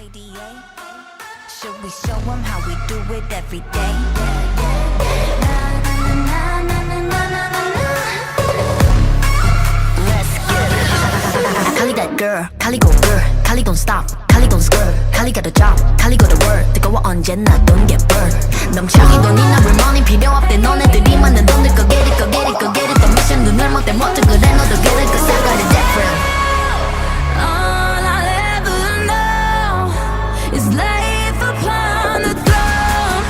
KDA. Should we show them how we do it every day? Let's get it. Kali that girl, Kali go girl, Kali don't stop, Kali don't skirt, Kali got a job, Kali got a word. 뜨거워 언제나 don't get burned. 넘쳐이 돈이나 remoney 필요 없대 너네들이 만든 돈들 go get it, go get it, go get it. 더 미션 눈을 못 떼 멋져 그래 너도 get it, cause I got it different. All I'll ever know is life upon the throne.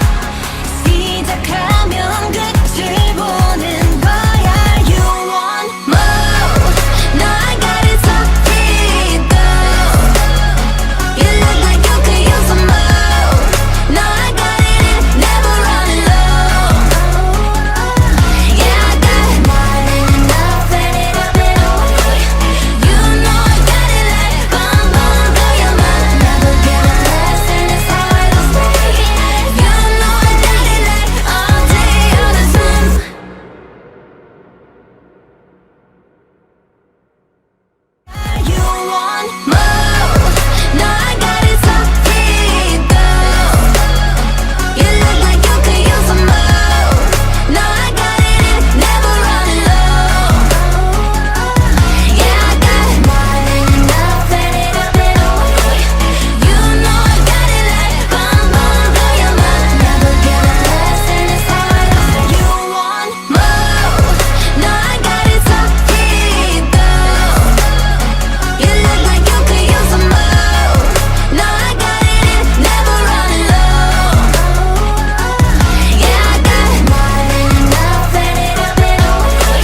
시작하면 끝을 보는 거야. You want more? No, I got it so deep though. You look like you could use some more. No, I got it, never running low. Yeah, I got more than enough, and it up and away. You know I got it like boom, boom, blow your mind. Never get less, and it's how it'll stay. You know I got it like all day on the sun. You want more? No, I got it so deep though. You look like you could use some more. No, I got it, never running low. Yeah, I got more than enough, and it up and away. You know I got it like boom, boom, blow your mind. Never get less, and it's how it'll stay. You want more? No, I got it so deep though. You look like you could use some more. No, I got it, never running low. Yeah, I got more than enough, and it up and away.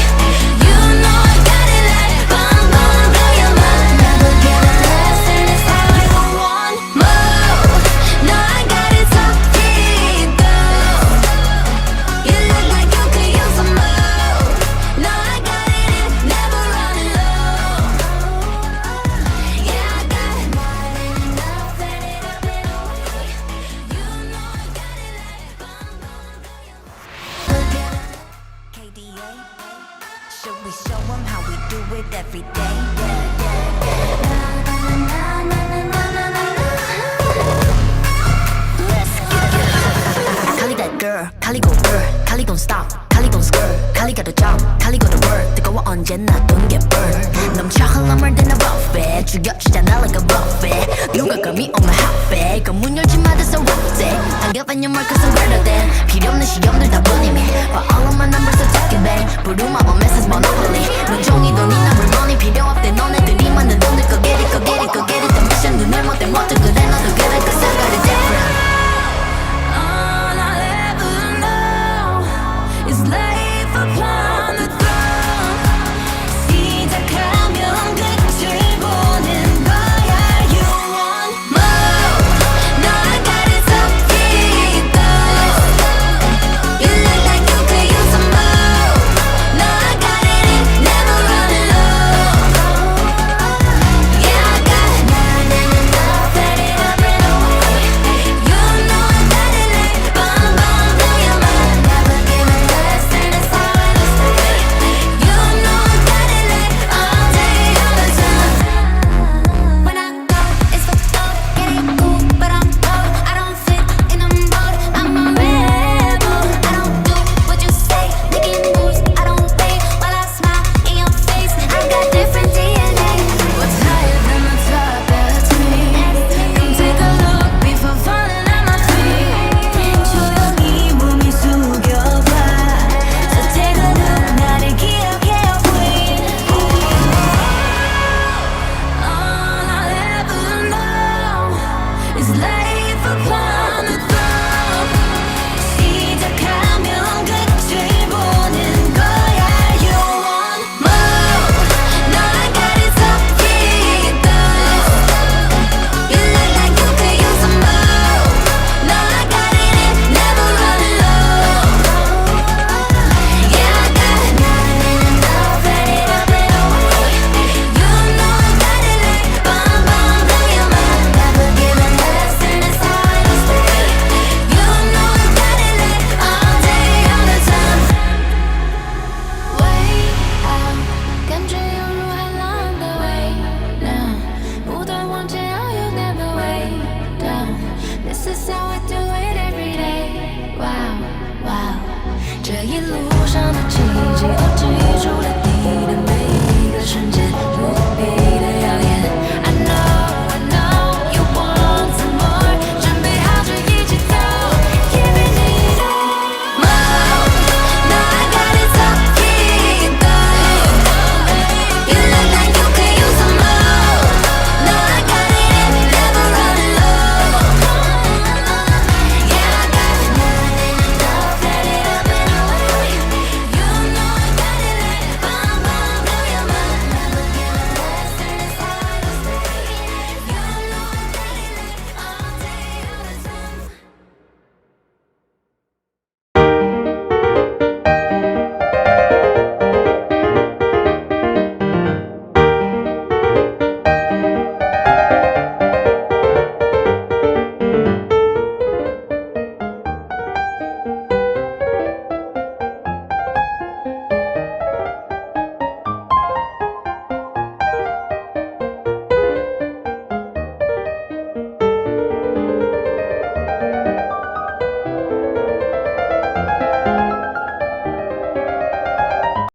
You know I got it like boom, boom, blow your mind. Never get less, and it's how you want more. No, I got it so deep though. You look like you could use some more. No, I got it, never running low. Yeah, I got more than enough, and it up and away. You know I got it like boom, boom, blow your mind. KDA. Should we show them how we do it every day? Let's get it. Kali that girl, Kali go girl, Kali don't stop, Kali don't skirt, Kali got a job, Kali got a word. 뜨거워 언제나 don't get burned. 넘쳐 흘러물 든 a buffet, 죽여주잖아 like a buffet. 누가 감히 on my hotbed, 그문 열지 마 that's a rough day. 당겨반 your mark cause I'm greater than. 필요 없는 시험들 다 보내면 But all of my numbers are talking back. 부루마법 message monopoly. 눈 종이 돈이나 real money 필요 없대 너네들이 만든